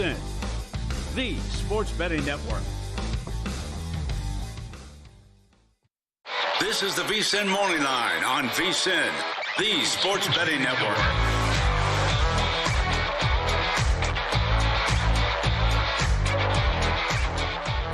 VSiN, the sports betting network. This is the VSiN Morning Line on VSiN, the sports betting network.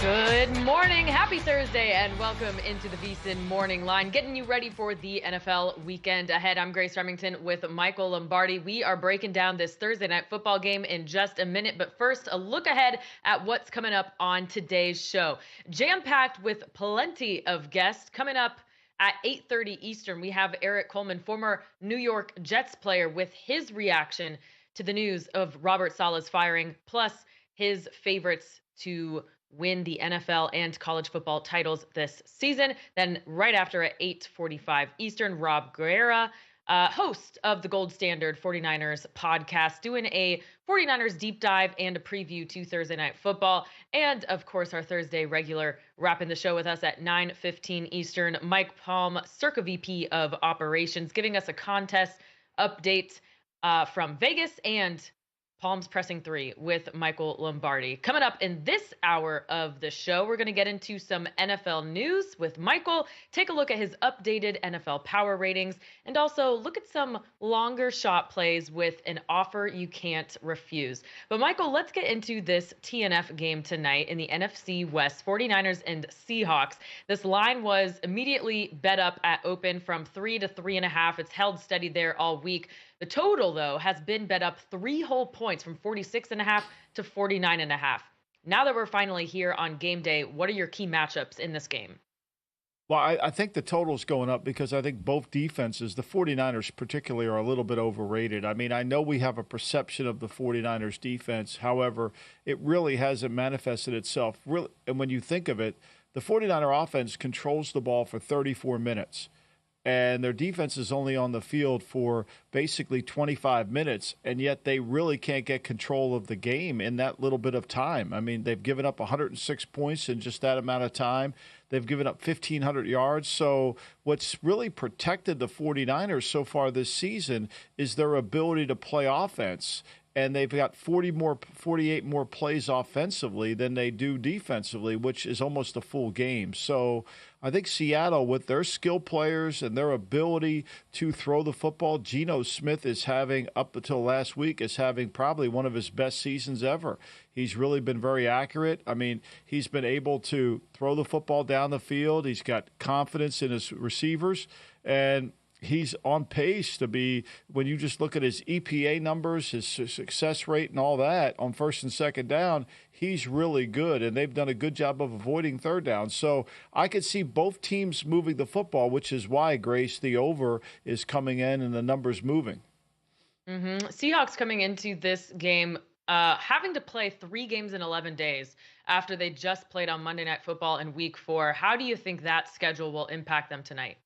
Good morning, happy Thursday, and welcome into the VSiN Morning Line, getting you ready for the NFL weekend ahead. I'm Grace Remington with Michael Lombardi. We are breaking down this Thursday night football game in just a minute, but first, a look ahead at what's coming up on today's show. Jam-packed with plenty of guests. Coming up at 8:30 Eastern, we have Eric Coleman, former New York Jets player, with his reaction to the news of Robert Saleh's firing, plus his favorites to win the NFL and college football titles this season. Then right after at 8:45 Eastern, Rob Guerra, host of the Gold Standard 49ers podcast, doing a 49ers deep dive and a preview to Thursday Night Football. And of course, our Thursday regular wrapping the show with us at 9:15 Eastern, Mike Palm, Circa VP of Operations, giving us a contest update from Vegas and Palms Pressing 3 with Michael Lombardi. Coming up in this hour of the show, we're going to get into some NFL news with Michael, take a look at his updated NFL power ratings, and also look at some longer shot plays with an offer you can't refuse. But Michael, let's get into this TNF game tonight in the NFC West, 49ers and Seahawks. This line was immediately bet up at open from 3 to 3.5. It's held steady there all week. The total, though, has been bet up 3 whole points from 46.5 to 49.5. Now that we're finally here on game day, what are your key matchups in this game? Well, I think the total's going up because I think both defenses, the 49ers particularly, are a little bit overrated. I mean, I know we have a perception of the 49ers defense. However, it really hasn't manifested itself. Really, and when you think of it, the 49er offense controls the ball for 34 minutes. And their defense is only on the field for basically 25 minutes, and yet they really can't get control of the game in that little bit of time. I mean, they've given up 106 points in just that amount of time. They've given up 1,500 yards. So what's really protected the 49ers so far this season is their ability to play offense. And they've got 48 more plays offensively than they do defensively, which is almost a full game. So I think Seattle, with their skill players and their ability to throw the football, Geno Smith is having, up until last week, is having probably one of his best seasons ever. He's really been very accurate. I mean, he's been able to throw the football down the field. He's got confidence in his receivers, and he's on pace to be, when you just look at his EPA numbers, his success rate and all that on first and second down, he's really good, and they've done a good job of avoiding third down. So I could see both teams moving the football, which is why, Grace, the over is coming in and the numbers moving. Seahawks coming into this game having to play 3 games in 11 days after they just played on Monday Night Football in Week 4. How do you think that schedule will impact them tonight?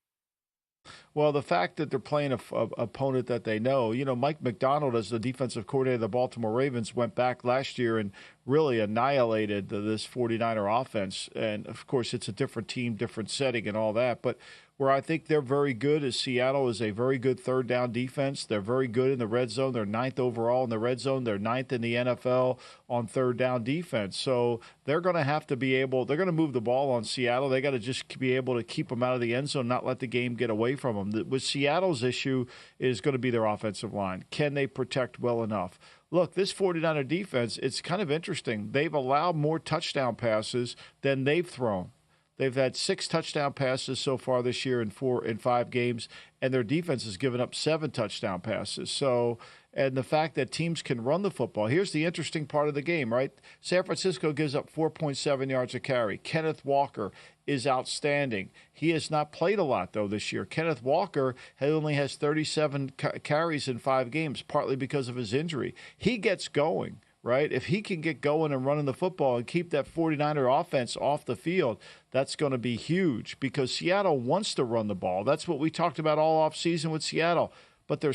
Well, the fact that they're playing an opponent that they know, Mike McDonald, as the defensive coordinator of the Baltimore Ravens, went back last year and really annihilated this 49er offense. And, of course, it's a different team, different setting and all that. But where I think they're very good is Seattle is a very good third down defense. They're very good in the red zone. They're 9th overall in the red zone. They're 9th in the NFL on third down defense. So they're going to have to be able – they're going to move the ball on Seattle. They got to just be able to keep them out of the end zone, not let the game get away from them. With Seattle's issue is going to be their offensive line. Can they protect well enough? Look, this 49er defense, it's kind of interesting. They've allowed more touchdown passes than they've thrown. They've had 6 touchdown passes so far this year in 5 games, and their defense has given up 7 touchdown passes. So, and the fact that teams can run the football. Here's the interesting part of the game, right? San Francisco gives up 4.7 yards a carry. Kenneth Walker is outstanding. He has not played a lot, though, this year. Kenneth Walker only has 37 carries in 5 games, partly because of his injury. He gets going. Right? If he can get going and running the football and keep that 49er offense off the field, that's going to be huge because Seattle wants to run the ball. That's what we talked about all offseason with Seattle. But they're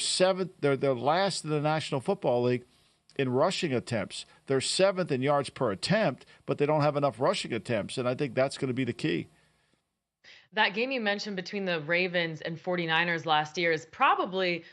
last in the National Football League in rushing attempts. They're 7th in yards per attempt, but they don't have enough rushing attempts, and I think that's going to be the key. That game you mentioned between the Ravens and 49ers last year is probably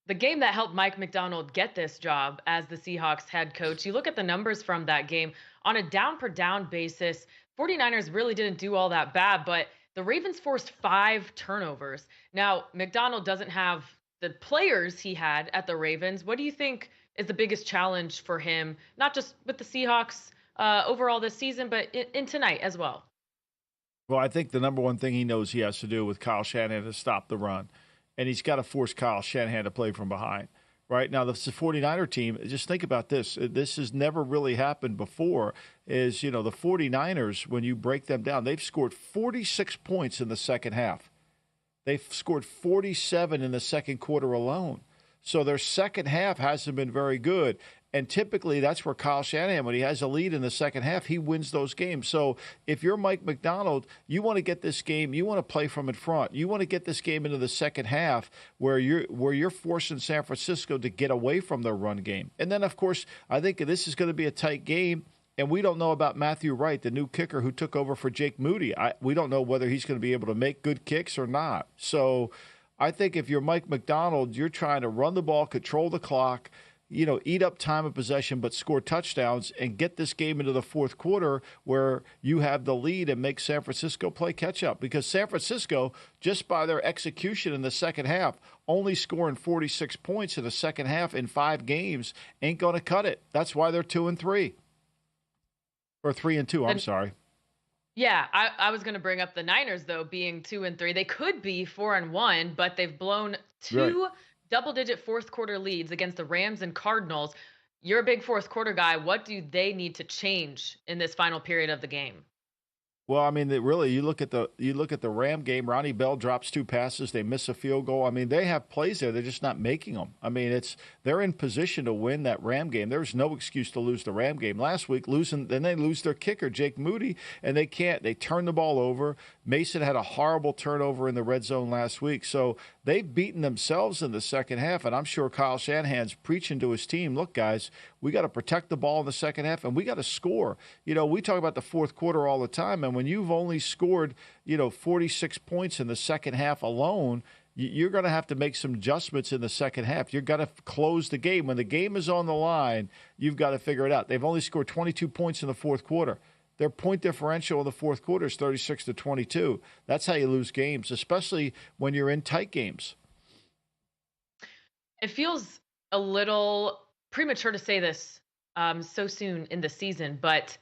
the game that helped Mike McDonald get this job as the Seahawks head coach, you look at the numbers from that game on a down per down basis, 49ers really didn't do all that bad, but the Ravens forced 5 turnovers. Now, McDonald doesn't have the players he had at the Ravens. What do you think is the biggest challenge for him, not just with the Seahawks overall this season, but in tonight as well? Well, I think the number one thing he knows he has to do with Kyle Shanahan is stop the run. And he's got to force Kyle Shanahan to play from behind. Right now, the 49er team, just think about this. This has never really happened before. Is, the 49ers, when you break them down, they've scored 46 points in the second half. They've scored 47 in the second quarter alone. So their second half hasn't been very good. And typically that's where Kyle Shanahan, when he has a lead in the second half, he wins those games. So if you're Mike McDonald, you want to get this game, you want to play from in front. You want to get this game into the second half where you're forcing San Francisco to get away from their run game. And then, of course, I think this is going to be a tight game. And we don't know about Matthew Wright, the new kicker who took over for Jake Moody. We don't know whether he's going to be able to make good kicks or not. So I think if you're Mike McDonald, you're trying to run the ball, control the clock, eat up time of possession, but score touchdowns and get this game into the fourth quarter where you have the lead and make San Francisco play catch up. Because San Francisco, just by their execution in the second half, only scoring 46 points in the second half in 5 games ain't going to cut it. That's why they're 2-3. Or 3-2, I'm sorry. Yeah, I was going to bring up the Niners, though, being 2-3. They could be 4-1, but they've blown 2 double-digit fourth-quarter leads against the Rams and Cardinals. You're a big fourth-quarter guy. What do they need to change in this final period of the game? Well, I mean, really, you look at the Ram game. Ronnie Bell drops 2 passes. They miss a field goal. I mean, they have plays there. They're just not making them. I mean, they're in position to win that Ram game. There's no excuse to lose the Ram game. Last week, then they lose their kicker, Jake Moody, and they can't. They turn the ball over. Mason had a horrible turnover in the red zone last week. So they've beaten themselves in the second half, and I'm sure Kyle Shanahan's preaching to his team, look, guys, we got to protect the ball in the second half, and we got to score. We talk about the fourth quarter all the time, and when you've only scored, 46 points in the second half alone, you're going to have to make some adjustments in the second half. You've got to close the game. When the game is on the line, you've got to figure it out. They've only scored 22 points in the fourth quarter. Their point differential in the fourth quarter is 36-22. That's how you lose games, especially when you're in tight games. It feels a little premature to say this so soon in the season, but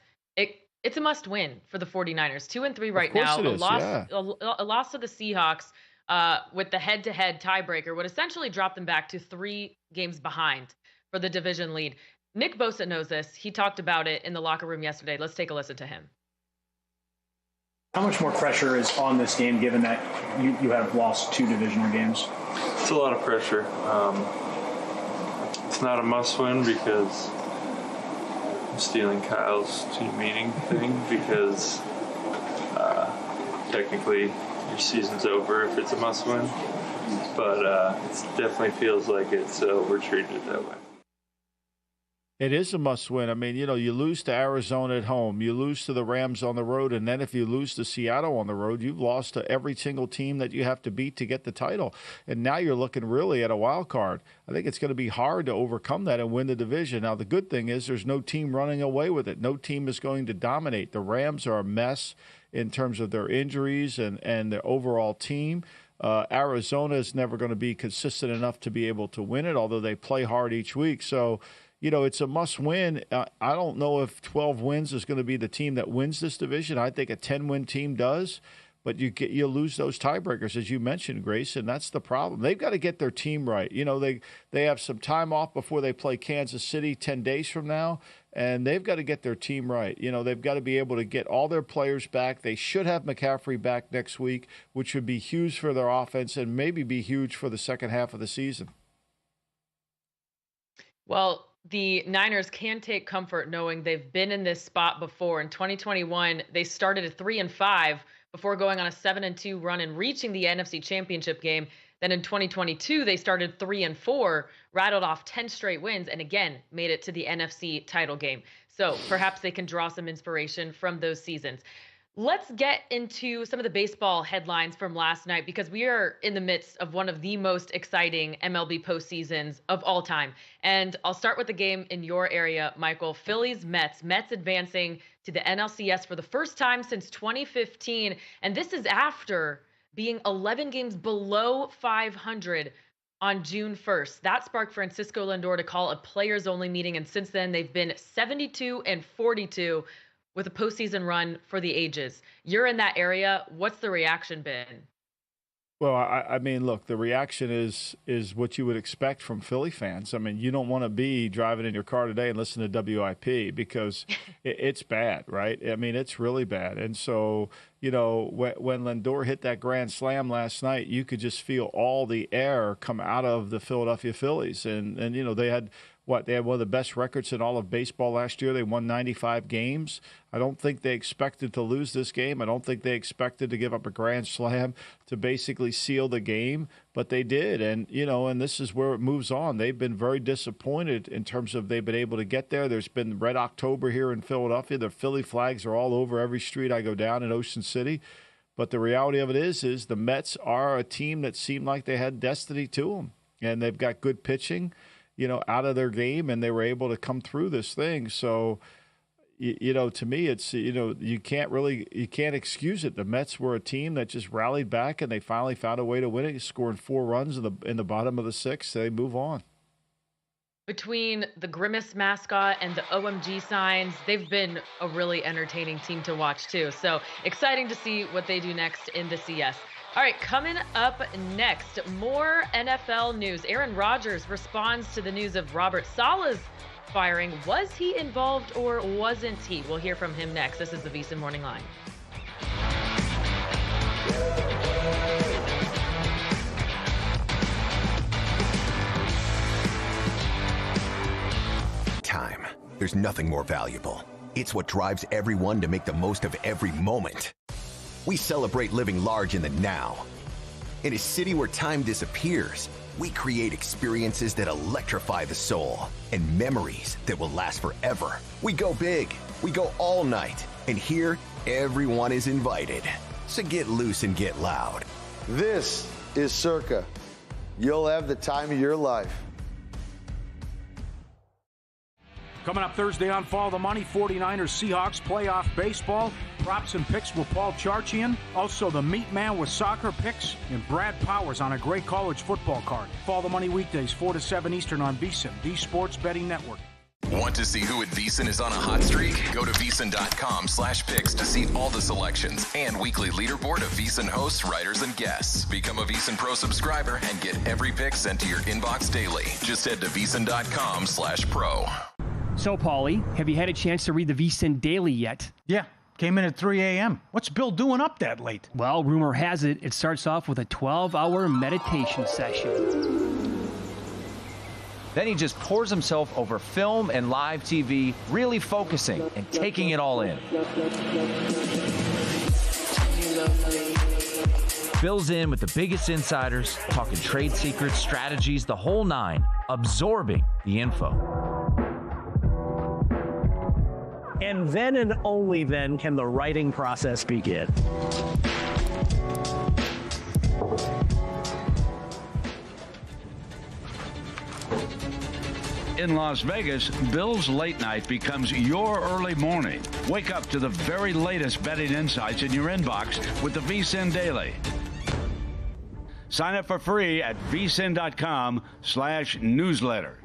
it's a must-win for the 49ers. 2-3 right now. A loss to the Seahawks with the head-to-head tiebreaker would essentially drop them back to 3 games behind for the division lead. Nick Bosa knows this. He talked about it in the locker room yesterday. Let's take a listen to him. How much more pressure is on this game given that you have lost 2 divisional games? It's a lot of pressure. It's not a must-win because I'm stealing Kyle's team meeting thing because technically your season's over if it's a must-win, but it definitely feels like it's we're treated that way. It is a must-win. I mean, you lose to Arizona at home, you lose to the Rams on the road, and then if you lose to Seattle on the road, you've lost to every single team that you have to beat to get the title. And now you're looking really at a wild card. I think it's going to be hard to overcome that and win the division. Now, the good thing is there's no team running away with it. No team is going to dominate. The Rams are a mess in terms of their injuries and their overall team. Arizona is never going to be consistent enough to be able to win it, although they play hard each week. So, it's a must-win. I don't know if 12 wins is going to be the team that wins this division. I think a 10-win team does, but you lose those tiebreakers, as you mentioned, Grace, and that's the problem. They've got to get their team right. They have some time off before they play Kansas City 10 days from now, and they've got to get their team right. They've got to be able to get all their players back. They should have McCaffrey back next week, which would be huge for their offense and maybe be huge for the second half of the season. Well, the Niners can take comfort knowing they've been in this spot before. In 2021, they started at 3-5 before going on a 7-2 run and reaching the NFC Championship game. Then in 2022, they started 3-4, rattled off 10 straight wins, and again made it to the NFC title game. So perhaps they can draw some inspiration from those seasons. Let's get into some of the baseball headlines from last night because we are in the midst of one of the most exciting MLB postseasons of all time. And I'll start with the game in your area, Michael. Phillies, Mets. Mets advancing to the NLCS for the first time since 2015. And this is after being 11 games below 500 on June 1st. That sparked Francisco Lindor to call a players-only meeting. And since then, they've been 72-42. With a postseason run for the ages. You're in that area. What's the reaction been? Well, I mean, look, the reaction is what you would expect from Philly fans. I mean, you don't want to be driving in your car today and listen to WIP because it's bad, right? I mean, it's really bad. And so, you know, when Lindor hit that grand slam last night, you could just feel all the air come out of the Philadelphia Phillies. And you know, they had one of the best records in all of baseball last year. They won 95 games. I don't think they expected to lose this game. I don't think they expected to give up a grand slam to basically seal the game, but they did. And, you know, and this is where it moves on. They've been very disappointed in terms of they've been able to get there. There's been Red October here in Philadelphia. The Philly flags are all over every street I go down in Ocean City. But the reality of it is the Mets are a team that seemed like they had destiny to them, and they've got good pitching, you know, out of their game, and they were able to come through this thing. So, you know, to me, it's, you know, you can't excuse it. The Mets were a team that just rallied back, and they finally found a way to win it, scoring 4 runs in the bottom of the 6th. They move on. Between the Grimace mascot and the OMG signs, they've been a really entertaining team to watch too. So exciting to see what they do next in the CS. All right, coming up next, more NFL news. Aaron Rodgers responds to the news of Robert Saleh's firing. Was he involved or wasn't he? We'll hear from him next. This is the VSiN Morning Line. Time. There's nothing more valuable. It's what drives everyone to make the most of every moment. We celebrate living large in the now. In a city where time disappears, we create experiences that electrify the soul and memories that will last forever. We go big, we go all night, and here, everyone is invited. So get loose and get loud. This is Circa. You'll have the time of your life. Coming up Thursday on Follow the Money, 49ers Seahawks playoff baseball. Props and picks with Paul Charchian. Also the Meat Man with soccer picks. And Brad Powers on a great college football card. Follow the Money weekdays 4 to 7 Eastern on VSiN, the Sports Betting Network. Want to see who at VSiN is on a hot streak? Go to VSiN.com/picks to see all the selections and weekly leaderboard of VSiN hosts, writers, and guests. Become a VSiN Pro subscriber and get every pick sent to your inbox daily. Just head to VSiN.com/pro. So, Paulie, have you had a chance to read the VSiN Daily yet? Yeah, came in at 3 a.m. What's Bill doing up that late? Well, rumor has it starts off with a 12-hour meditation session. Then he just pours himself over film and live TV, really focusing and taking it all in. Bill's in with the biggest insiders, talking trade secrets, strategies, the whole nine, absorbing the info. And then and only then can the writing process begin. In Las Vegas, Bill's late night becomes your early morning. Wake up to the very latest betting insights in your inbox with the VSiN Daily. Sign up for free at vsin.com/newsletter.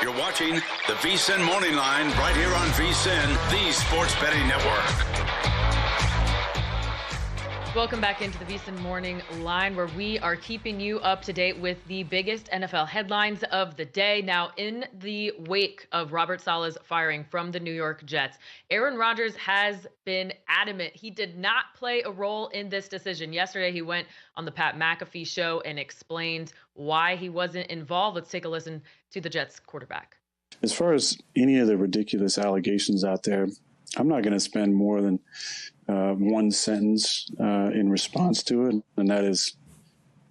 You're watching the VSiN Morning Line right here on VSiN, the Sports Betting Network. Welcome back into the VSiN Morning Line, where we are keeping you up to date with the biggest NFL headlines of the day. Now, in the wake of Robert Saleh's firing from the New York Jets, Aaron Rodgers has been adamant he did not play a role in this decision. Yesterday, he went on the Pat McAfee show and explained why he wasn't involved. Let's take a listen to the Jets quarterback. As far as any of the ridiculous allegations out there, I'm not going to spend more than one sentence in response to it, and that is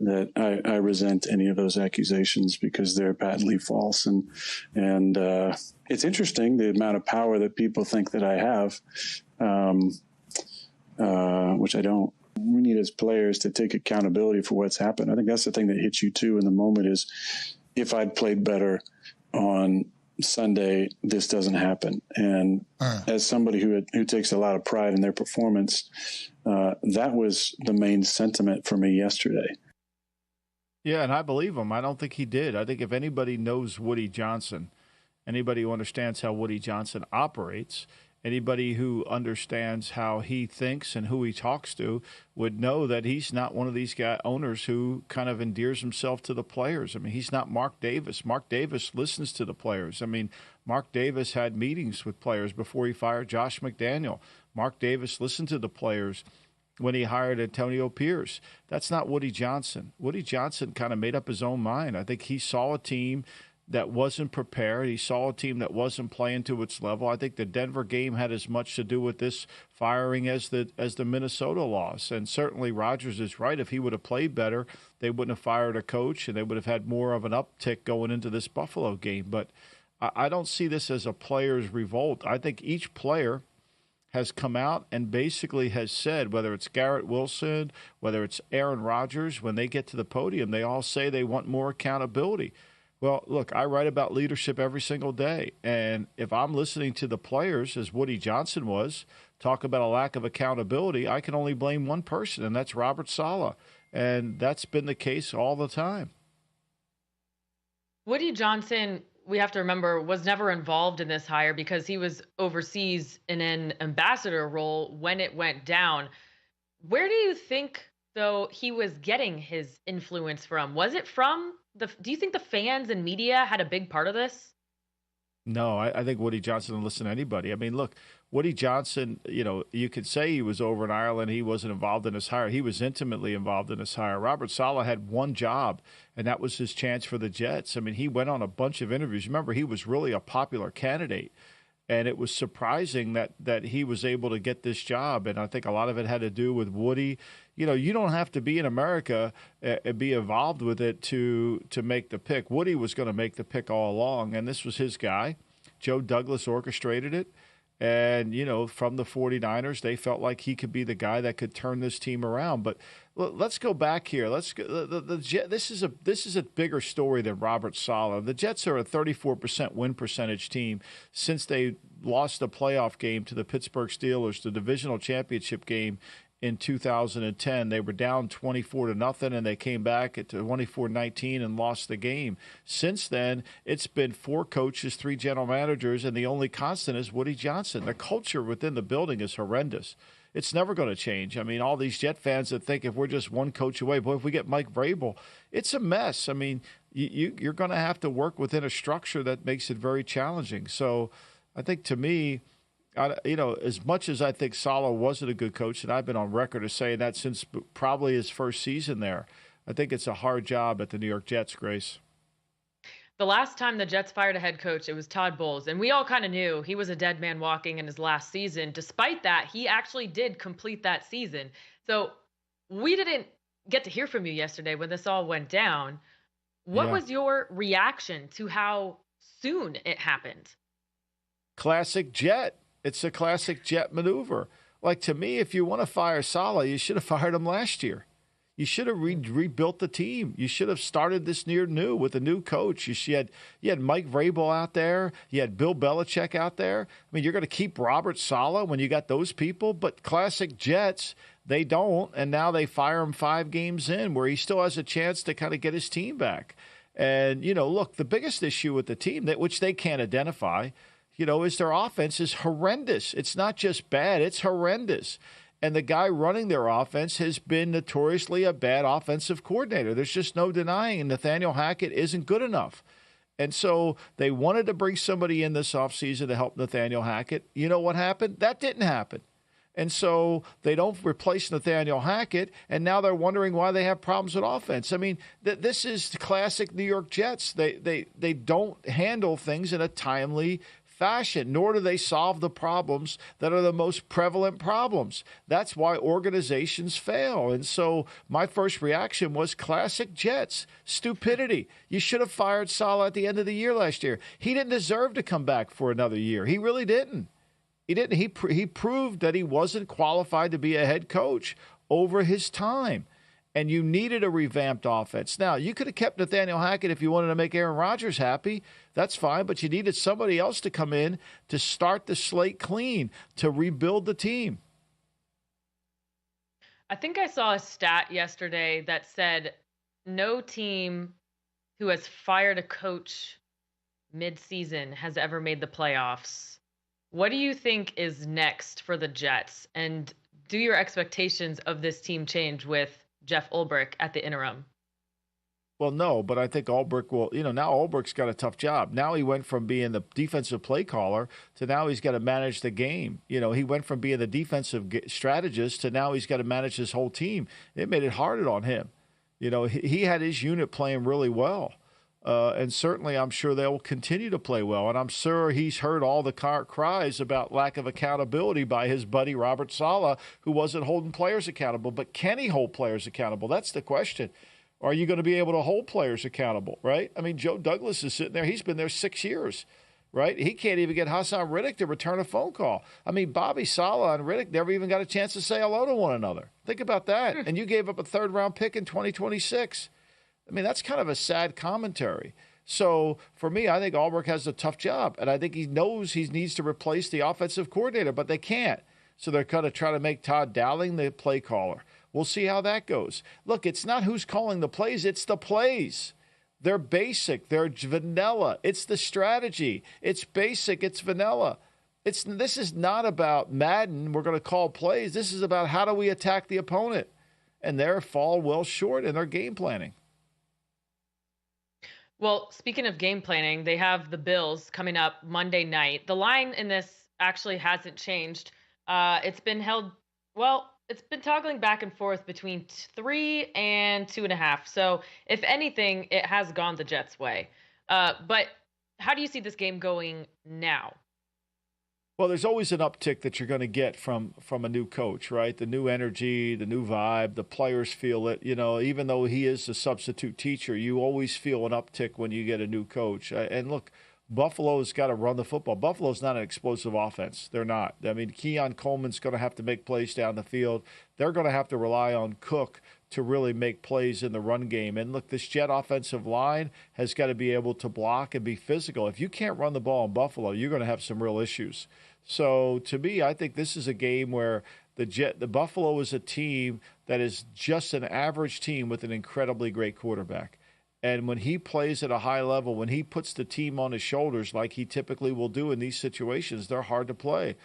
that I resent any of those accusations because they're patently false. And it's interesting the amount of power that people think that I have, which I don't. We need as players to take accountability for what's happened. I think that's the thing that hits you too in the moment is if I'd played better on Sunday, this doesn't happen. And as somebody who takes a lot of pride in their performance, that was the main sentiment for me yesterday. Yeah, and I believe him. I don't think he did. I think if anybody knows Woody Johnson, anybody who understands how Woody Johnson operates, anybody who understands how he thinks and who he talks to would know that he's not one of these owners who kind of endears himself to the players. I mean, he's not Mark Davis. Mark Davis listens to the players. I mean, Mark Davis had meetings with players before he fired Josh McDaniel. Mark Davis listened to the players when he hired Antonio Pierce. That's not Woody Johnson. Woody Johnson kind of made up his own mind. I think he saw a team that wasn't prepared. He saw a team that wasn't playing to its level. I think the Denver game had as much to do with this firing as the Minnesota loss. And certainly Rodgers is right. If he would have played better, they wouldn't have fired a coach, and they would have had more of an uptick going into this Buffalo game. But I don't see this as a player's revolt. I think each player has come out and basically has said, whether it's Garrett Wilson, whether it's Aaron Rodgers, when they get to the podium, they all say they want more accountability. Well, look, I write about leadership every single day, and if I'm listening to the players, as Woody Johnson was, talk about a lack of accountability, I can only blame one person, and that's Robert Saleh, and that's been the case all the time. Woody Johnson, we have to remember, was never involved in this hire because he was overseas in an ambassador role when it went down. Where do you think, though, he was getting his influence from? Was it from do you think the fans and media had a big part of this? No, I think Woody Johnson didn't listen to anybody. I mean, look, Woody Johnson, you could say he was over in Ireland. He wasn't involved in this hire. He was intimately involved in this hire. Robert Saleh had one job, and that was his chance for the Jets. I mean, he went on a bunch of interviews. Remember, he was really a popular candidate, and it was surprising that he was able to get this job. And I think a lot of it had to do with Woody. You don't have to be in America and be involved with it to make the pick. Woody was going to make the pick all along, and this was his guy. Joe Douglas orchestrated it. And, from the 49ers, they felt like he could be the guy that could turn this team around. But let's go back here. This is a bigger story than Robert Saleh. The Jets are a 34% win percentage team since they lost the playoff game to the Pittsburgh Steelers, the divisional championship game in 2010. They were down 24-0, and they came back at 24-19 and lost the game. Since then, it's been 4 coaches, 3 general managers, and the only constant is Woody Johnson. The culture within the building is horrendous. It's never going to change. I mean, all these Jet fans that think if we're just one coach away, boy, if we get Mike Vrabel, it's a mess. I mean, you're going to have to work within a structure that makes it very challenging. So I think, to me, as much as I think Saleh wasn't a good coach, and I've been on record as saying that since probably his first season there, I think it's a hard job at the New York Jets, Grace. The last time the Jets fired a head coach, it was Todd Bowles, and we all kind of knew he was a dead man walking in his last season. Despite that, he actually did complete that season. So we didn't get to hear from you yesterday when this all went down. What was your reaction to how soon it happened? Classic Jet. It's a classic Jet maneuver. Like, to me, if you want to fire Saleh, you should have fired him last year. You should have rebuilt the team. You should have started this new with a new coach. You had Mike Vrabel out there. You had Bill Belichick out there. I mean, you're going to keep Robert Saleh when you got those people. But classic Jets, they don't, and now they fire him 5 games in where he still has a chance to kind of get his team back. And, look, the biggest issue with the team, which they can't identify, is their offense is horrendous. It's not just bad, it's horrendous. And the guy running their offense has been notoriously a bad offensive coordinator. There's just no denying Nathaniel Hackett isn't good enough. And so they wanted to bring somebody in this offseason to help Nathaniel Hackett. You know what happened? That didn't happen. And so they don't replace Nathaniel Hackett, and now they're wondering why they have problems with offense. I mean, this is the classic New York Jets. They don't handle things in a timely fashion, nor do they solve the problems that are the most prevalent problems. That's why organizations fail. And so my first reaction was classic Jets, stupidity. You should have fired Saleh at the end of the year last year. He didn't deserve to come back for another year. He really didn't. He didn't. He proved that he wasn't qualified to be a head coach over his time. And you needed a revamped offense. Now, you could have kept Nathaniel Hackett if you wanted to make Aaron Rodgers happy. That's fine, but you needed somebody else to come in to start the slate clean, to rebuild the team. I think I saw a stat yesterday that said no team who has fired a coach mid-season has ever made the playoffs. What do you think is next for the Jets? And do your expectations of this team change with Jeff Ulbrich at the interim? Well, no, but I think Ulbrich will, now Ulbrich's got a tough job. Now he went from being the defensive play caller to now he's got to manage the game. He went from being the defensive strategist to now he's got to manage his whole team. It made it harder on him. He had his unit playing really well. And certainly I'm sure they'll continue to play well. And I'm sure he's heard all the cries about lack of accountability by his buddy Robert Saleh, who wasn't holding players accountable. But can he hold players accountable? That's the question. Are you going to be able to hold players accountable, right? I mean, Joe Douglas is sitting there. He's been there 6 years, right? He can't even get Hassan Riddick to return a phone call. I mean, Bobby Saleh and Riddick never even got a chance to say hello to one another. Think about that. And you gave up a third-round pick in 2026. I mean, that's kind of a sad commentary. So for me, I think Ulbrich has a tough job, and I think he knows he needs to replace the offensive coordinator, but they can't. So they're going to try to make Todd Dowling the play caller. We'll see how that goes. Look, it's not who's calling the plays, it's the plays. They're basic. They're vanilla. It's the strategy. It's basic. It's vanilla. This is not about Madden. We're going to call plays. This is about how do we attack the opponent. And they fall well short in their game planning. Well, speaking of game planning, they have the Bills coming up Monday night. The line in this actually hasn't changed. It's been it's been toggling back and forth between 3 and 2.5. So if anything, it has gone the Jets' way. But how do you see this game going now? Well, there's always an uptick that you're going to get from a new coach, right? The new energy, the new vibe, the players feel it. Even though he is a substitute teacher, you always feel an uptick when you get a new coach. And look, Buffalo's got to run the football. Buffalo's not an explosive offense. They're not. I mean, Keon Coleman's going to have to make plays down the field. They're going to have to rely on Cook to really make plays in the run game. And look, this Jet offensive line has got to be able to block and be physical. If you can't run the ball in Buffalo, you're going to have some real issues. So to me, I think this is a game where the Buffalo is a team that is just an average team with an incredibly great quarterback. And when he plays at a high level, when he puts the team on his shoulders like he typically will do in these situations, they're hard to play.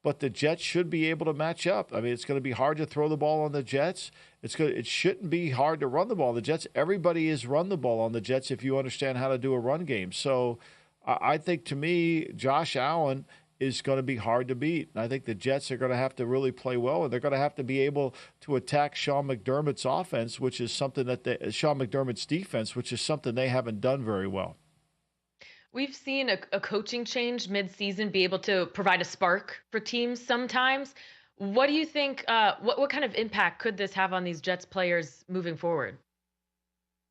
But the Jets should be able to match up. I mean, it's going to be hard to throw the ball on the Jets. It shouldn't be hard to run the ball on the Jets. Everybody has run the ball on the Jets if you understand how to do a run game. So I think, to me, Josh Allen is going to be hard to beat. And I think the Jets are going to have to really play well, and they're going to have to be able to attack Sean McDermott's offense, which is something Sean McDermott's defense, which is something they haven't done very well. We've seen a coaching change mid-season be able to provide a spark for teams sometimes. What do you think, what kind of impact could this have on these Jets players moving forward?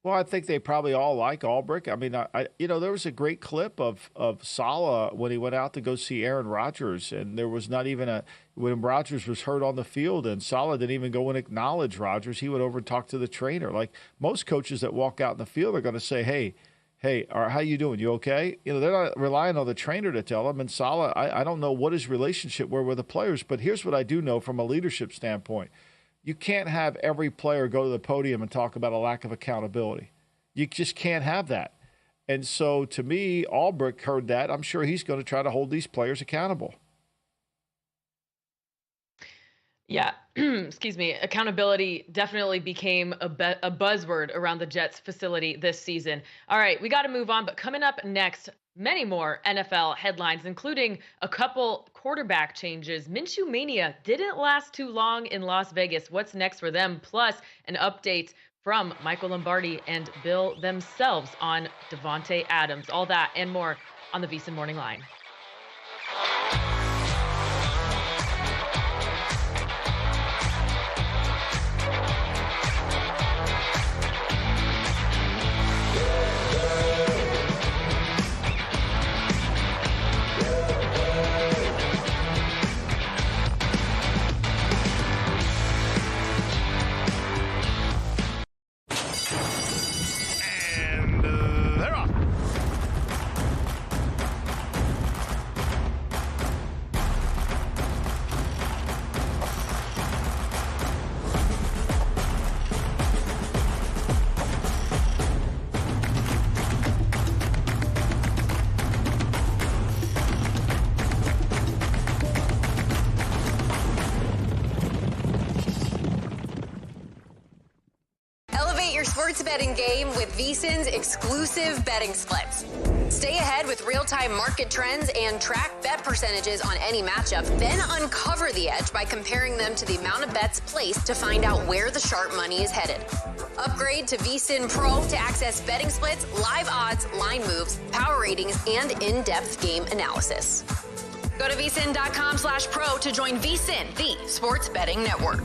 Well, I think they probably all like Ulbrich. I mean, there was a great clip of Saleh when he went out to go see Aaron Rodgers, and there was not even when Rodgers was hurt on the field, and Saleh didn't even go and acknowledge Rodgers. He went over and talked to the trainer. Like most coaches that walk out in the field are going to say, hey, how you doing? You okay? They're not relying on the trainer to tell them. And Saleh, I don't know what his relationship were with the players, but here's what I do know from a leadership standpoint. You can't have every player go to the podium and talk about a lack of accountability. You just can't have that. And so, to me, Albrecht heard that. I'm sure he's going to try to hold these players accountable. Yeah, excuse me. Accountability definitely became a buzzword around the Jets facility this season. All right, we got to move on. But coming up next, many more NFL headlines, including a couple quarterback changes. Minshew Mania didn't last too long in Las Vegas. What's next for them? Plus, an update from Michael Lombardi and Bill themselves on Devontae Adams. All that and more on the VSiN Morning Line. Sports betting game with VSiN's exclusive betting splits. Stay ahead with real-time market trends and track bet percentages on any matchup. Then uncover the edge by comparing them to the amount of bets placed to find out where the sharp money is headed. Upgrade to VSiN Pro to access betting splits, live odds, line moves, power ratings, and in-depth game analysis. Go to VSiN.com/pro to join VSiN, the sports betting network.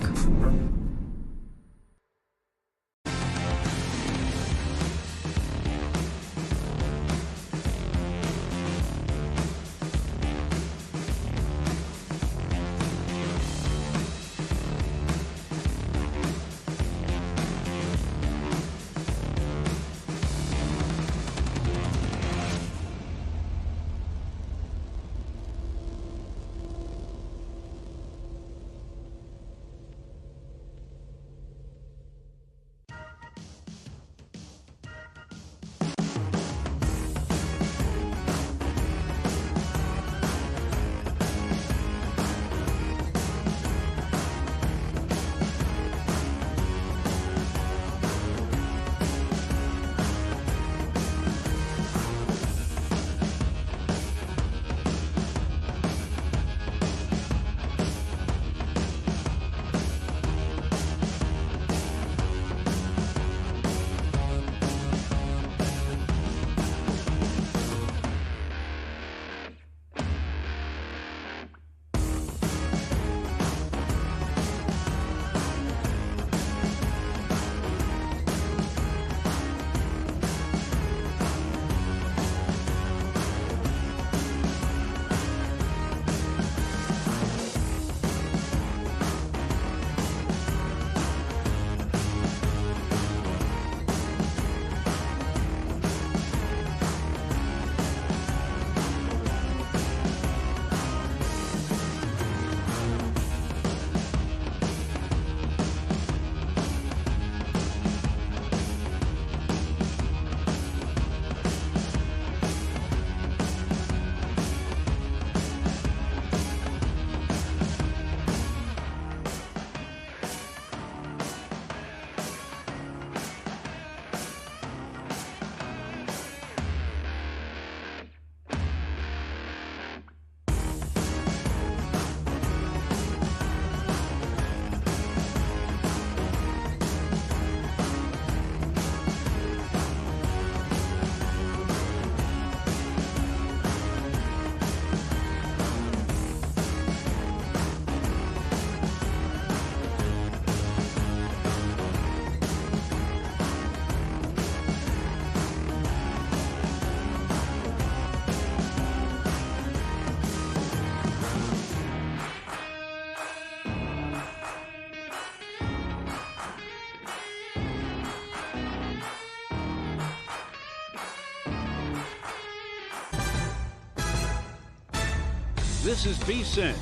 This is VSiN,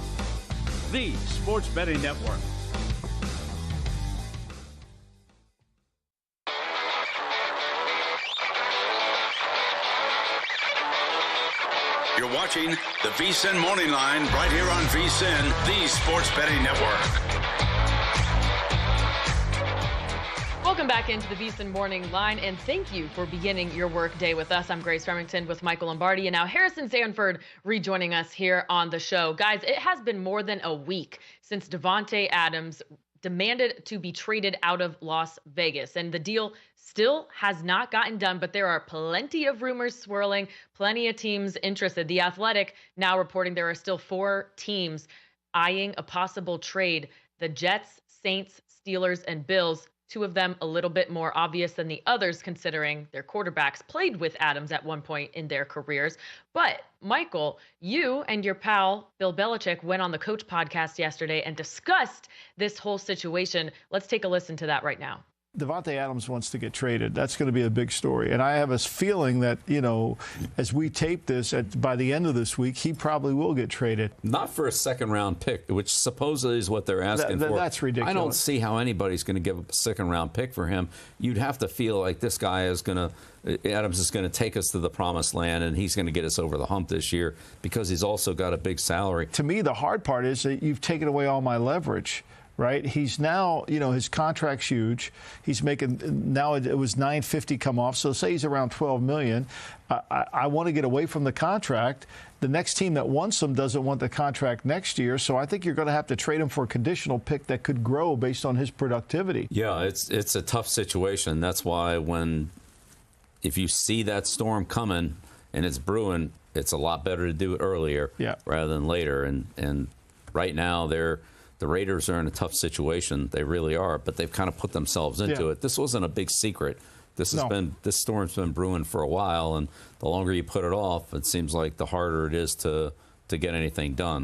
the sports betting network. You're watching the VSiN Morning Line right here on VSiN, the Sports Betting Network. Welcome back into the VSiN Morning Line, and thank you for beginning your work day with us. I'm Grace Remington with Michael Lombardi, and now Harrison Sanford rejoining us here on the show. Guys, it has been more than a week since Davante Adams demanded to be traded out of Las Vegas, and the deal still has not gotten done, but there are plenty of rumors swirling, plenty of teams interested. The Athletic now reporting there are still 4 teams eyeing a possible trade: the Jets, Saints, Steelers, and Bills. 2 of them a little bit more obvious than the others, considering their quarterbacks played with Adams at one point in their careers. But, Michael, you and your pal Bill Belichick went on the Coach podcast yesterday and discussed this whole situation. Let's take a listen to that right now. Davante Adams wants to get traded. That's going to be a big story. And I have a feeling that, as we tape this, by the end of this week, he probably will get traded. Not for a second-round pick, which supposedly is what they're asking for. That's ridiculous. I don't see how anybody's going to give a second-round pick for him. You'd have to feel like this guy is going to, Adams is going to take us to the promised land, and he's going to get us over the hump this year because he's also got a big salary. To me, the hard part is that you've taken away all my leverage. Right? He's now, his contract's huge. He's making, now it was $950 come off. So say he's around $12 million. I want to get away from the contract. The next team that wants him doesn't want the contract next year. So I think you're going to have to trade him for a conditional pick that could grow based on his productivity. Yeah, it's a tough situation. That's why if you see that storm coming and it's brewing, it's a lot better to do it earlier rather than later. And right now the Raiders are in a tough situation. They really are, but they've kind of put themselves into it. This wasn't a big secret. This storm's been brewing for a while, and the longer you put it off, it seems like the harder it is to get anything done.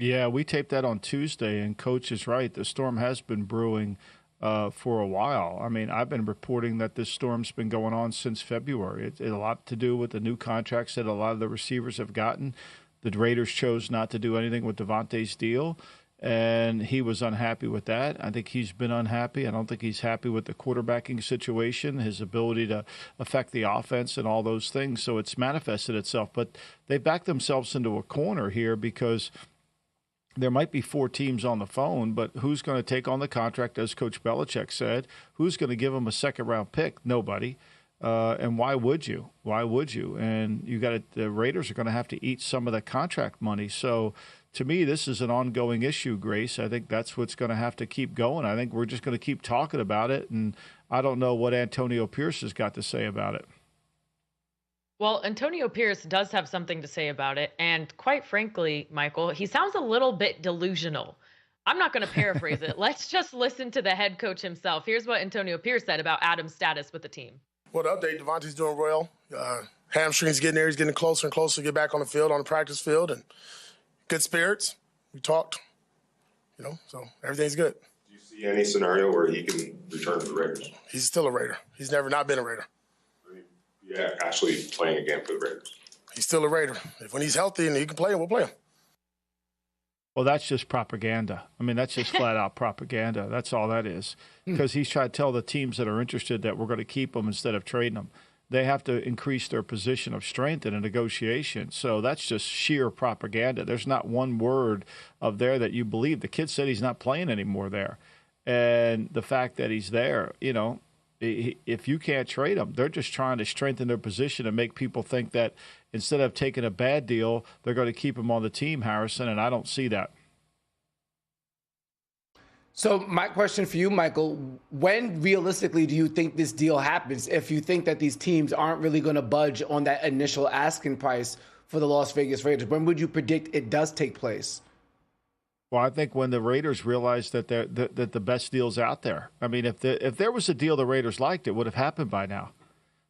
Yeah, we taped that on Tuesday, and Coach is right. The storm has been brewing for a while. I mean, I've been reporting that this storm's been going on since February. It's a lot to do with the new contracts that a lot of the receivers have gotten. The Raiders chose not to do anything with Davante's deal, and he was unhappy with that. I think he's been unhappy. I don't think he's happy with the quarterbacking situation, his ability to affect the offense and all those things. So it's manifested itself. But they backed themselves into a corner here because there might be 4 teams on the phone, but who's going to take on the contract, as Coach Belichick said? Who's going to give him a second-round pick? Nobody. And why would you? Why would you? And the Raiders are going to have to eat some of the contract money. So to me, this is an ongoing issue, Grace. I think that's what's going to have to keep going. I think we're just going to keep talking about it. And I don't know what Antonio Pierce has got to say about it. Well, Antonio Pierce does have something to say about it. And quite frankly, Michael, he sounds a little bit delusional. I'm not going to paraphrase it. Let's just listen to the head coach himself. Here's what Antonio Pierce said about Adams' status with the team. Well, the update, Davante's doing well. Hamstring's getting there. He's getting closer and closer to get back on the field, on the practice field, and good spirits. We talked, so everything's good. Do you see any scenario where he can return to the Raiders? He's still a Raider. He's never not been a Raider. Yeah, actually playing a game for the Raiders. He's still a Raider. When he's healthy and he can play, we'll play him. Well, that's just propaganda. I mean, that's just flat-out propaganda. That's all that is. Because he's trying to tell the teams that are interested that we're going to keep them instead of trading them. They have to increase their position of strength in a negotiation. So that's just sheer propaganda. There's not one word of there that you believe. The kid said he's not playing anymore there. And the fact that he's there, if you can't trade him, they're just trying to strengthen their position and make people think that instead of taking a bad deal, they're going to keep him on the team, Harrison, and I don't see that. So my question for you, Michael, when realistically do you think this deal happens? If you think that these teams aren't really going to budge on that initial asking price for the Las Vegas Raiders, when would you predict it does take place? Well, I think when the Raiders realize that that the best deal's out there. I mean, if there was a deal the Raiders liked, it would have happened by now.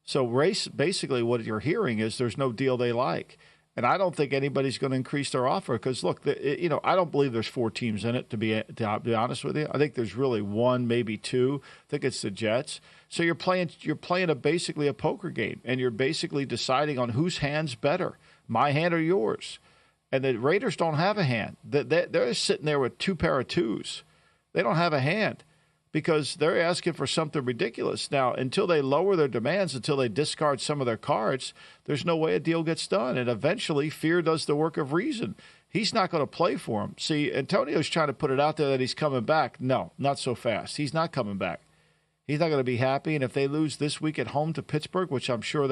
So basically what you're hearing is there's no deal they like. And I don't think anybody's going to increase their offer because, look, I don't believe there's 4 teams in it, to be honest with you. I think there's really 1, maybe 2. I think it's the Jets. So you're playing basically a poker game, and you're basically deciding on whose hand's better, my hand or yours. And the Raiders don't have a hand. They're sitting there with 2 pair of 2s. They don't have a hand. because they're asking for something ridiculous. Now, until they lower their demands, until they discard some of their cards, there's no way a deal gets done. And eventually, fear does the work of reason. He's not going to play for him. See, Antonio's trying to put it out there that he's coming back. No, not so fast. He's not coming back. He's not going to be happy. And if they lose this week at home to Pittsburgh, which I'm sure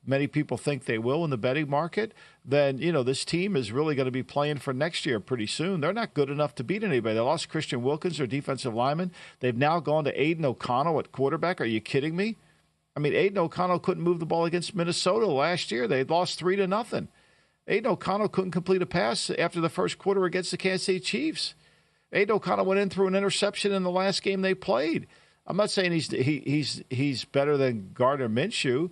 many people think they will in the betting market, then, this team is really going to be playing for next year pretty soon. They're not good enough to beat anybody. They lost Christian Wilkins, their defensive lineman. They've now gone to Aiden O'Connell at quarterback. Are you kidding me? I mean, Aiden O'Connell couldn't move the ball against Minnesota last year. They lost 3-0. Aiden O'Connell couldn't complete a pass after the first quarter against the Kansas City Chiefs. Aiden O'Connell went in through an interception in the last game they played. I'm not saying he's better than Gardner Minshew.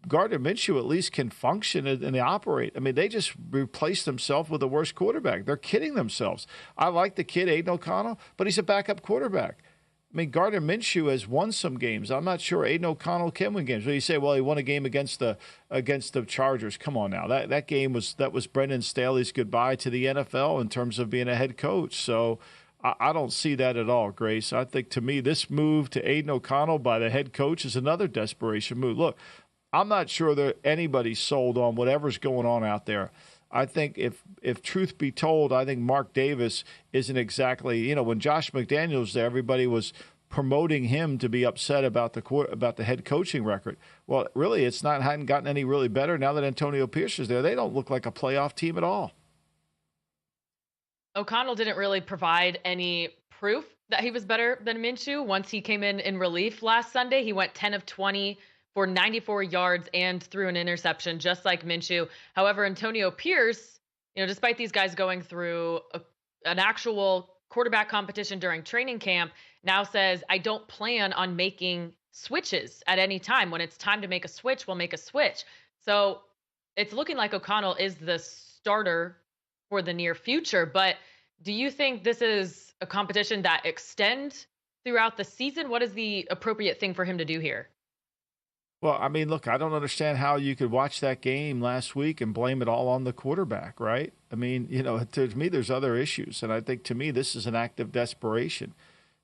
Gardner Minshew at least can function and they operate. I mean, they just replaced themselves with the worst quarterback. They're kidding themselves. I like the kid, Aiden O'Connell, but he's a backup quarterback. I mean, Gardner Minshew has won some games. I'm not sure Aiden O'Connell can win games. Well, you say, well, he won a game against the Chargers. Come on now. That game was Brendan Staley's goodbye to the NFL in terms of being a head coach. So I don't see that at all, Grace. I think, to me, this move to Aiden O'Connell by the head coach is another desperation move. Look, I'm not sure that anybody's sold on whatever's going on out there. I think if truth be told, I think Mark Davis isn't exactly, when Josh McDaniels was there, everybody was promoting him to be upset about the head coaching record. Well, really, hadn't gotten any really better now that Antonio Pierce is there. They don't look like a playoff team at all. O'Connell didn't really provide any proof that he was better than Minshew. Once he came in relief last Sunday, he went 10 of 20 for 94 yards and threw an interception, just like Minshew. However, Antonio Pierce, despite these guys going through an actual quarterback competition during training camp, now says, I don't plan on making switches at any time. When it's time to make a switch, we'll make a switch. So it's looking like O'Connell is the starter for the near future. But do you think this is a competition that extends throughout the season? What is the appropriate thing for him to do here? Well, I mean, look, I don't understand how you could watch that game last week and blame it all on the quarterback, right? I mean, to me, there's other issues. And I think, to me, this is an act of desperation.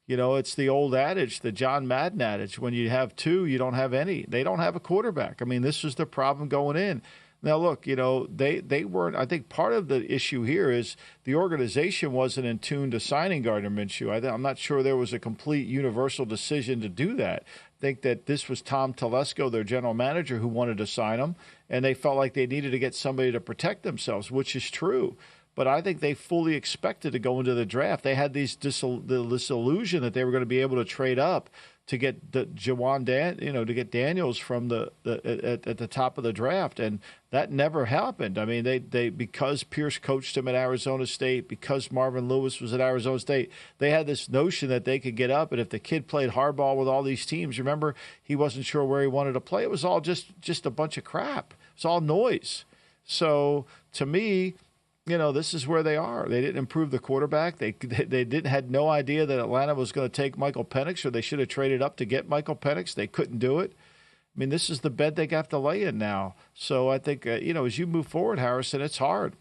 It's the old adage, the John Madden adage, when you have two, you don't have any. They don't have a quarterback. I mean, this was the problem going in. Now, look, they weren't – I think part of the issue here is the organization wasn't in tune to signing Gardner Minshew. I'm not sure there was a complete universal decision to do that. I think that this was Tom Telesco, their general manager, who wanted to sign him, and they felt like they needed to get somebody to protect themselves, which is true. But I think they fully expected to go into the draft. They had this illusion that they were going to be able to trade up to get to get Daniels from at the top of the draft, and that never happened. I mean, they because Pierce coached him at Arizona State, because Marvin Lewis was at Arizona State, they had this notion that they could get up, and if the kid played hardball with all these teams, remember, he wasn't sure where he wanted to play. It was all just a bunch of crap. It's all noise. So to me, this is where they are. They didn't improve the quarterback. They had no idea that Atlanta was going to take Michael Penix, or they should have traded up to get Michael Penix. They couldn't do it. I mean, this is the bed they have to lay in now. So I think, as you move forward, Harrison, it's hard.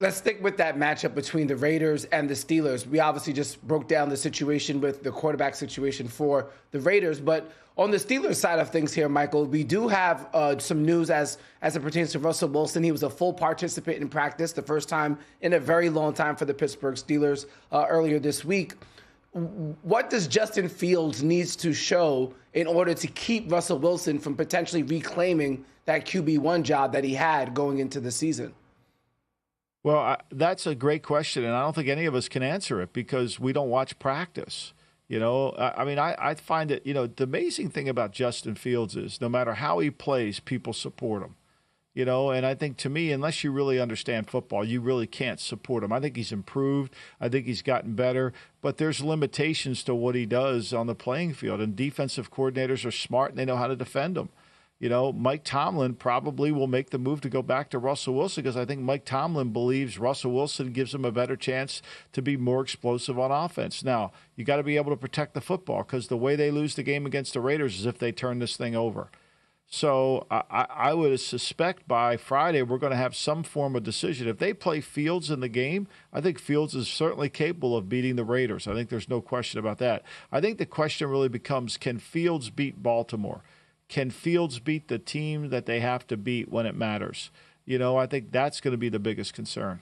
Let's stick with that matchup between the Raiders and the Steelers. We obviously just broke down the situation with the quarterback situation for the Raiders, but on the Steelers side of things here, Michael, we do have some news as it pertains to Russell Wilson. He was a full participant in practice, the first time in a very long time for the Pittsburgh Steelers earlier this week. What does Justin Fields needs to show in order to keep Russell Wilson from potentially reclaiming that QB1 job that he had going into the season? Well, that's a great question, and I don't think any of us can answer it because we don't watch practice. I find it, the amazing thing about Justin Fields is no matter how he plays, people support him. And I think, to me, unless you really understand football, you really can't support him. I think he's improved. I think he's gotten better. But there's limitations to what he does on the playing field, and defensive coordinators are smart and they know how to defend him. Mike Tomlin probably will make the move to go back to Russell Wilson because I think Mike Tomlin believes Russell Wilson gives him a better chance to be more explosive on offense. Now, you got to be able to protect the football because the way they lose the game against the Raiders is if they turn this thing over. So I would suspect by Friday we're going to have some form of decision. If they play Fields in the game, I think Fields is certainly capable of beating the Raiders. I think there's no question about that. I think the question really becomes, can Fields beat Baltimore? Can Fields beat the team that they have to beat when it matters? I think that's going to be the biggest concern.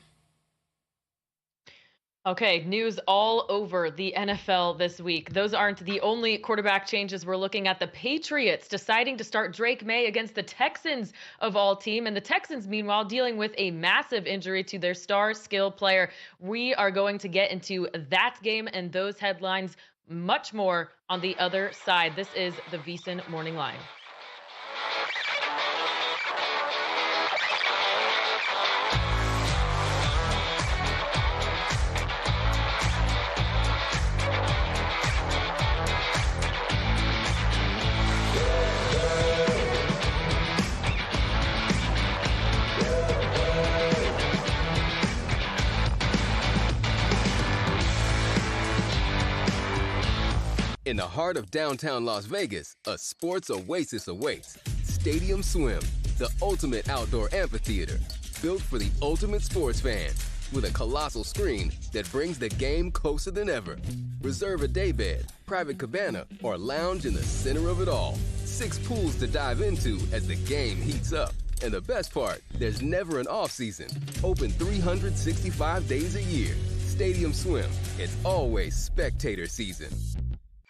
Okay, news all over the NFL this week. Those aren't the only quarterback changes we're looking at. The Patriots deciding to start Drake Maye against the Texans of all team. And the Texans, meanwhile, dealing with a massive injury to their star skill player. We are going to get into that game and those headlines, much more on the other side. This is the VSiN Morning Line. In the heart of downtown Las Vegas, a sports oasis awaits. Stadium Swim, the ultimate outdoor amphitheater, built for the ultimate sports fan, with a colossal screen that brings the game closer than ever. Reserve a daybed, private cabana, or lounge in the center of it all. 6 pools to dive into as the game heats up. And the best part, there's never an off-season. Open 365 days a year. Stadium Swim, it's always spectator season.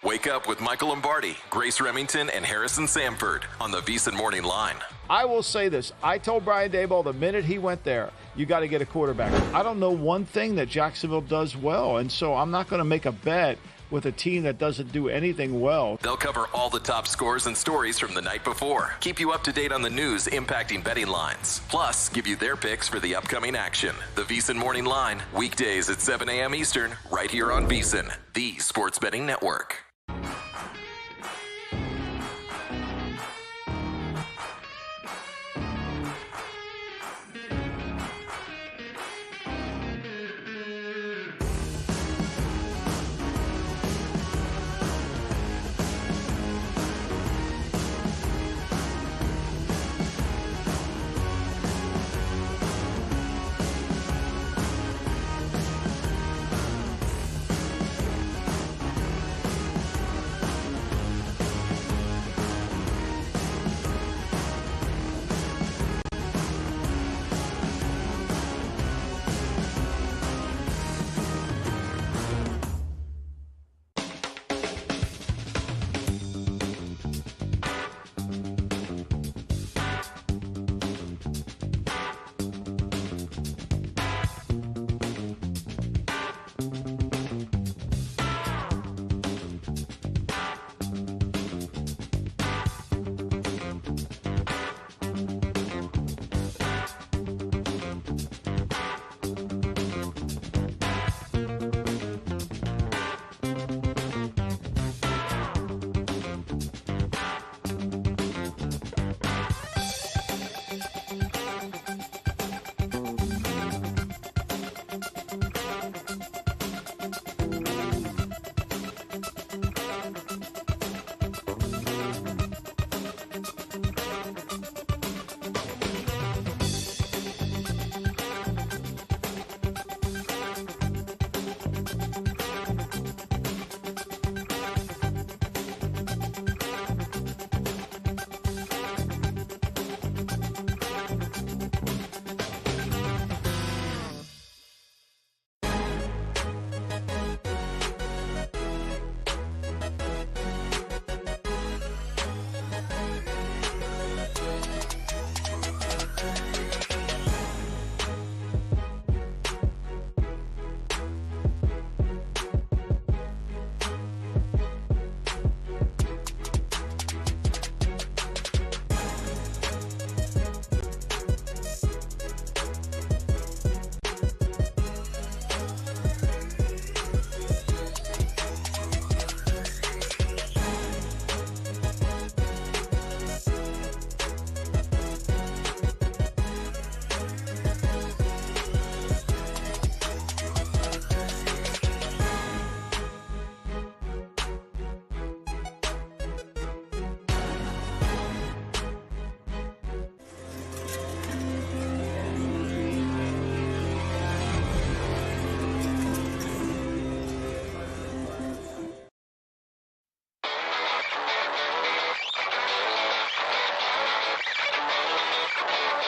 Wake up with Michael Lombardi, Grace Remington, and Harrison Samford on the VSiN Morning Line. I will say this. I told Brian Daboll the minute he went there, you got to get a quarterback. I don't know one thing that Jacksonville does well, and so I'm not going to make a bet with a team that doesn't do anything well. They'll cover all the top scores and stories from the night before, keep you up to date on the news impacting betting lines, plus give you their picks for the upcoming action. The VSiN Morning Line, weekdays at 7 a.m. Eastern, right here on VSiN, the sports betting network.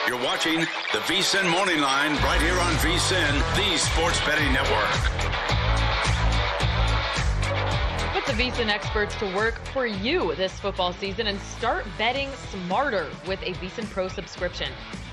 You're watching the VSiN Morning Line right here on VSiN, the Sports Betting Network. Put the VSiN experts to work for you this football season and start betting smarter with a VSiN Pro subscription.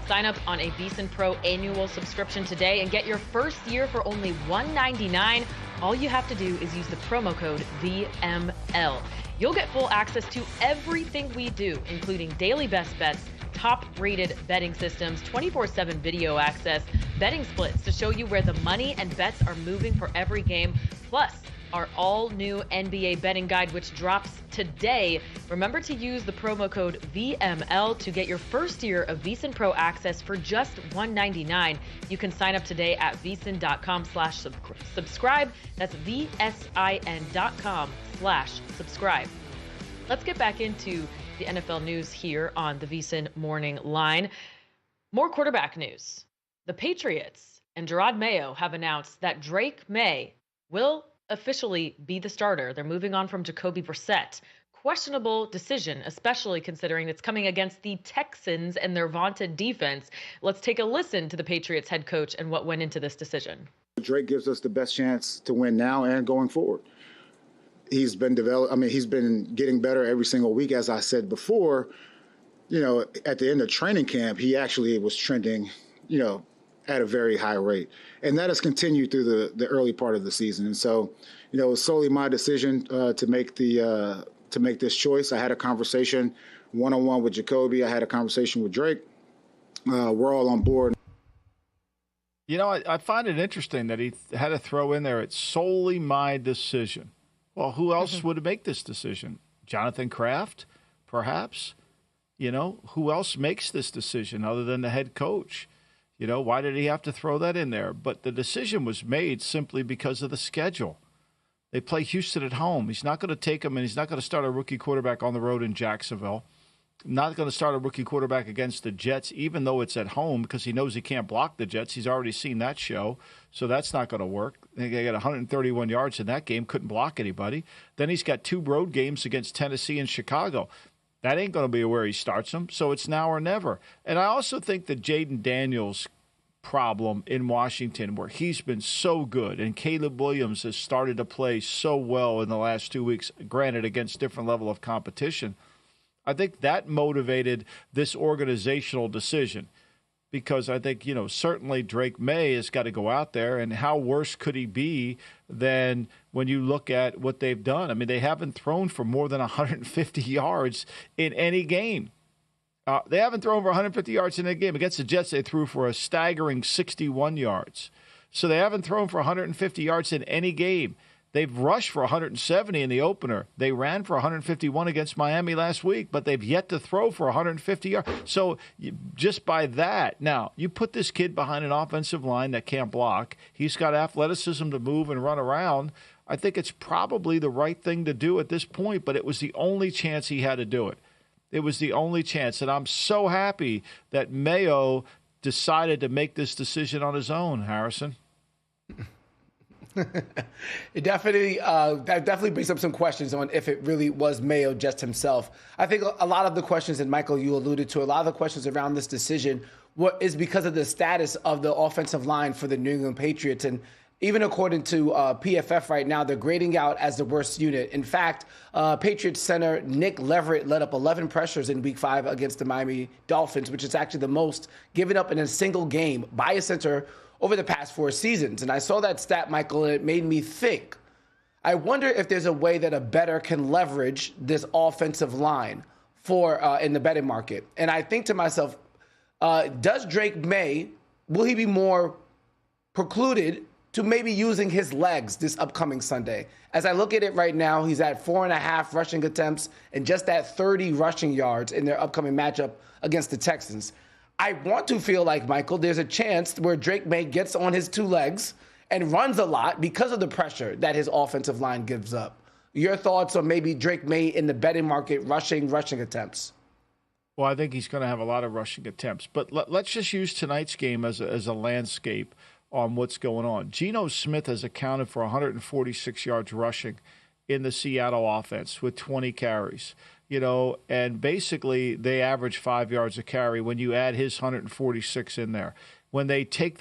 Sign up on a VSiN Pro annual subscription today and get your first year for only $199. All you have to do is use the promo code VML. You'll get full access to everything we do, including daily best bets, top-rated betting systems, 24/7 video access, betting splits to show you where the money and bets are moving for every game, plus our all-new NBA betting guide, which drops today. Remember to use the promo code VML to get your first year of VSiN Pro access for just $199. You can sign up today at VSiN.com/subscribe. That's VSIN.com/subscribe. Let's get back into the NFL news here on the VSiN Morning Line. More quarterback news. The Patriots and Gerard Mayo have announced that Drake Maye will officially be the starter. They're moving on from Jacoby Brissett. Questionable decision, especially considering it's coming against the Texans and their vaunted defense. Let's take a listen to the Patriots head coach and what went into this decision. Drake gives us the best chance to win now and going forward. He's been he's been getting better every single week. As I said before, at the end of training camp, he actually was trending, at a very high rate. And that has continued through the early part of the season. And so, it was solely my decision to make this choice. I had a conversation one-on-one with Jacoby. I had a conversation with Drake. We're all on board. I find it interesting that he had to throw in there, it's solely my decision. Well, who else would make this decision? Jonathan Kraft, perhaps? Who else makes this decision other than the head coach? Why did he have to throw that in there? But the decision was made simply because of the schedule. They play Houston at home. He's not going to take them, and he's not going to start a rookie quarterback on the road in Jacksonville. Not going to start a rookie quarterback against the Jets, even though it's at home, because he knows he can't block the Jets. He's already seen that show, so that's not going to work. They got 131 yards in that game, couldn't block anybody. Then he's got 2 road games against Tennessee and Chicago. That ain't going to be where he starts them, so it's now or never. And I also think that Jaden Daniels' problem in Washington, where he's been so good, and Caleb Williams has started to play so well in the last 2 weeks, granted against different level of competition, I think that motivated this organizational decision. Because I think, certainly Drake Maye has got to go out there, and how worse could he be than when you look at what they've done? I mean, they haven't thrown for more than 150 yards in any game. They haven't thrown for 150 yards in a game. Against the Jets, they threw for a staggering 61 yards. So they haven't thrown for 150 yards in any game. They've rushed for 170 in the opener. They ran for 151 against Miami last week, but they've yet to throw for 150 yards. So just by that, now, you put this kid behind an offensive line that can't block. He's got athleticism to move and run around. I think it's probably the right thing to do at this point, but it was the only chance he had to do it. It was the only chance. And I'm so happy that Mayo decided to make this decision on his own, Harrison. It definitely that definitely brings up some questions on if it really was Mayo just himself. I think a lot of the questions, and Michael, you alluded to, a lot of the questions around this decision is because of the status of the offensive line for the New England Patriots. And even according to PFF right now, they're grading out as the worst unit. In fact, Patriots center Nick Leverett led up 11 pressures in Week 5 against the Miami Dolphins, which is actually the most given up in a single game by a center over the past 4 seasons. And I saw that stat, Michael, and it made me think. I wonder if there's a way that a bettor can leverage this offensive line for in the betting market. And I think to myself, does Drake Maye, will he be more precluded to maybe using his legs this upcoming Sunday? As I look at it right now, he's at 4.5 rushing attempts and just at 30 rushing yards in their upcoming matchup against the Texans. I want to feel like, Michael, there's a chance where Drake Maye gets on his 2 legs and runs a lot because of the pressure that his offensive line gives up. Your thoughts on maybe Drake Maye in the betting market rushing attempts? Well, I think he's going to have a lot of rushing attempts. But let's just use tonight's game as a landscape on what's going on. Geno Smith has accounted for 146 yards rushing in the Seattle offense with 20 carries. and basically they average 5 yards a carry when you add his 146 in there. When you take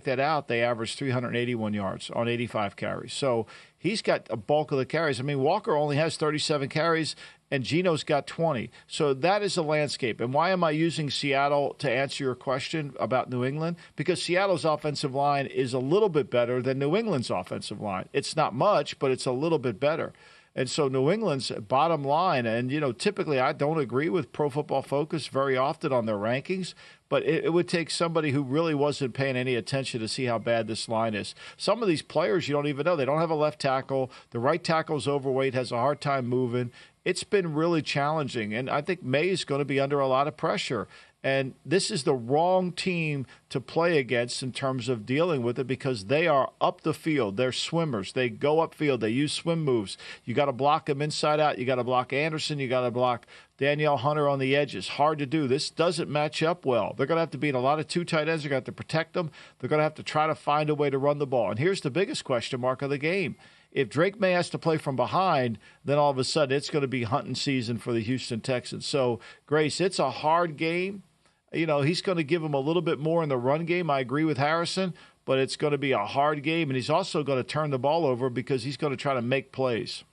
that out, they average 381 yards on 85 carries. So he's got a bulk of the carries. I mean, Walker only has 37 carries, and Geno's got 20. So that is the landscape. And why am I using Seattle to answer your question about New England? Because Seattle's offensive line is a little bit better than New England's offensive line. It's not much, but it's a little bit better. And so New England's bottom line, and, typically I don't agree with Pro Football Focus very often on their rankings, but it would take somebody who really wasn't paying any attention to see how bad this line is. Some of these players you don't even know. They don't have a left tackle. The right tackle's overweight, has a hard time moving. It's been really challenging, and I think Maye is going to be under a lot of pressure. And this is the wrong team to play against in terms of dealing with it because they are up the field. They're swimmers. They go upfield. They use swim moves. You got to block them inside out. You got to block Anderson. You got to block Danielle Hunter on the edges. Hard to do. This doesn't match up well. They're going to have to beat a lot of two tight ends. They're going to have to protect them. They're going to have to try to find a way to run the ball. And here's the biggest question mark of the game. If Drake Maye has to play from behind, then all of a sudden it's going to be hunting season for the Houston Texans. So, Grace, it's a hard game. He's going to give him a little bit more in the run game. I agree with Harrison, but it's going to be a hard game, and he's also going to turn the ball over because he's going to try to make plays.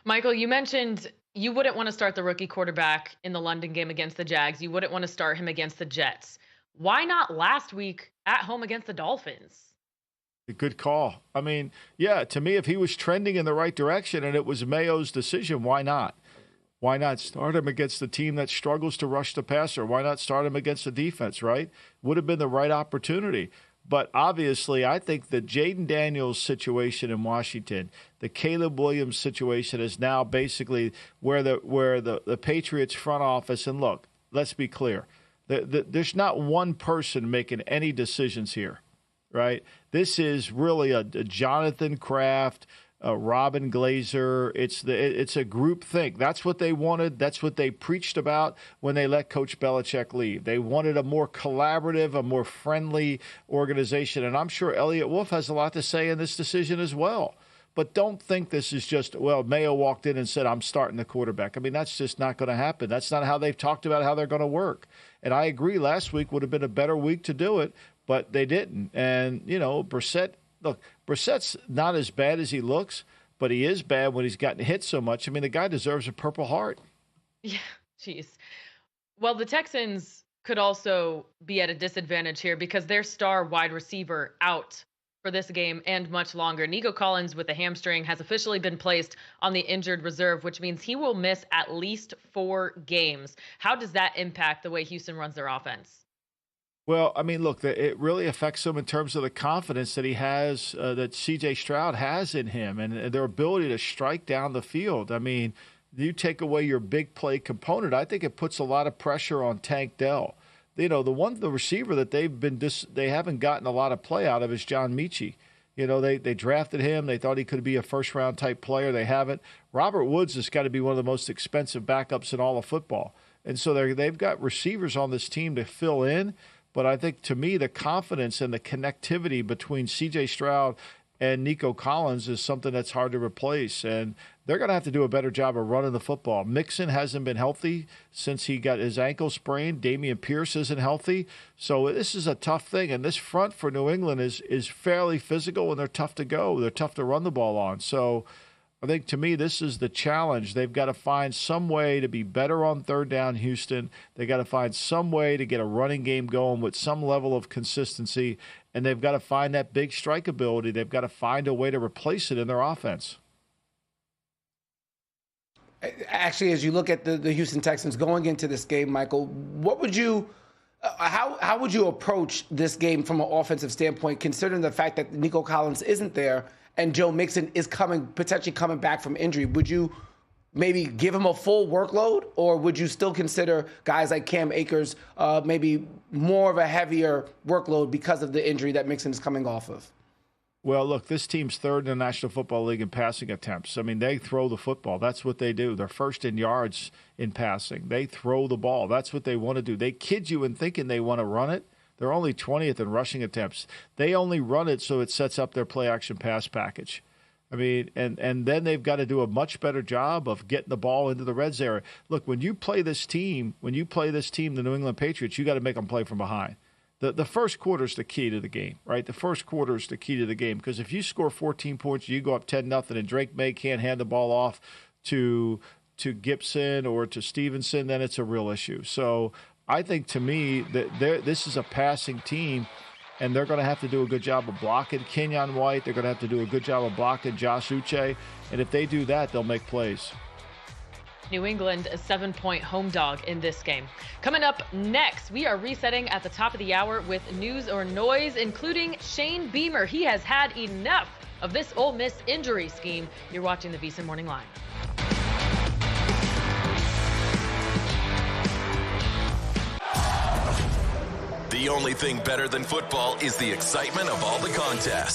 Michael, you mentioned you wouldn't want to start the rookie quarterback in the London game against the Jags. You wouldn't want to start him against the Jets. Why not last week at home against the Dolphins? A good call. I mean, yeah, to me, if he was trending in the right direction and it was Mayo's decision, why not? Why not start him against the team that struggles to rush the passer? Why not start him against the defense, right? Would have been the right opportunity. But obviously, I think the Jaden Daniels situation in Washington, the Caleb Williams situation is now basically where the Patriots front office, and look, let's be clear, there's not one person making any decisions here, right? This is really a Jonathan Kraft, Robin Glazer. It's a group think. That's what they wanted. That's what they preached about when they let Coach Belichick leave. They wanted a more collaborative, a more friendly organization. And I'm sure Elliott Wolf has a lot to say in this decision as well. But don't think this is just, Mayo walked in and said, I'm starting the quarterback. I mean, that's just not going to happen. That's not how they've talked about how they're going to work. And I agree, last week would have been a better week to do it, but they didn't. And, Brissett's not as bad as he looks, but he is bad when he's gotten hit so much. I mean, the guy deserves a Purple Heart. Yeah, jeez. Well, the Texans could also be at a disadvantage here because their star wide receiver out for this game and much longer. Nico Collins with a hamstring has officially been placed on the injured reserve, which means he will miss at least 4 games. How does that impact the way Houston runs their offense? Well, I mean, look, it really affects him in terms of the confidence that he has, that C.J. Stroud has in him and their ability to strike down the field. I mean, you take away your big play component, I think it puts a lot of pressure on Tank Dell. The receiver that they haven't gotten a lot of play out of is John Mechie. They drafted him. They thought he could be a first-round type player. They haven't. Robert Woods has got to be one of the most expensive backups in all of football. And so they've got receivers on this team to fill in. But I think, to me, the confidence and the connectivity between C.J. Stroud and Nico Collins is something that's hard to replace. And they're going to have to do a better job of running the football. Mixon hasn't been healthy since he got his ankle sprained. Dameon Pierce isn't healthy. So this is a tough thing. And this front for New England is fairly physical, and they're tough to go. They're tough to run the ball on. So I think, to me, this is the challenge. They've got to find some way to be better on third down, Houston. They've got to find some way to get a running game going with some level of consistency, and they've got to find that big strike ability. They've got to find a way to replace it in their offense. Actually, as you look at the Houston Texans going into this game, Michael, what would you how would you approach this game from an offensive standpoint, considering the fact that Nico Collins isn't there and Joe Mixon is potentially coming back from injury? Would you maybe give him a full workload, or would you still consider guys like Cam Akers maybe more of a heavier workload because of the injury that Mixon is coming off of? Well, look, this team's third in the National Football League in passing attempts. I mean, they throw the football. That's what they do. They're first in yards in passing. They throw the ball. That's what they want to do. They kid you in thinking they want to run it. They're only 20th in rushing attempts. They only run it so it sets up their play-action pass package. I mean, and then they've got to do a much better job of getting the ball into the red zone. Look, when you play this team, the New England Patriots, you got to make them play from behind. The first quarter is the key to the game, right? The first quarter is the key to the game, because if you score 14 points, you go up 10-0, and Drake Maye can't hand the ball off to Gibson or to Stevenson, then it's a real issue. So I think, to me, that this is a passing team, and they're going to have to do a good job of blocking Kenyon White. They're going to have to do a good job of blocking Josh Uche, and if they do that, they'll make plays. New England a 7-point home dog in this game. Coming up next, we are resetting at the top of the hour with news or noise, including Shane Beamer. He has had enough of this Ole Miss injury scheme. You're watching the VSiN Morning Line. The only thing better than football is the excitement of all the contests.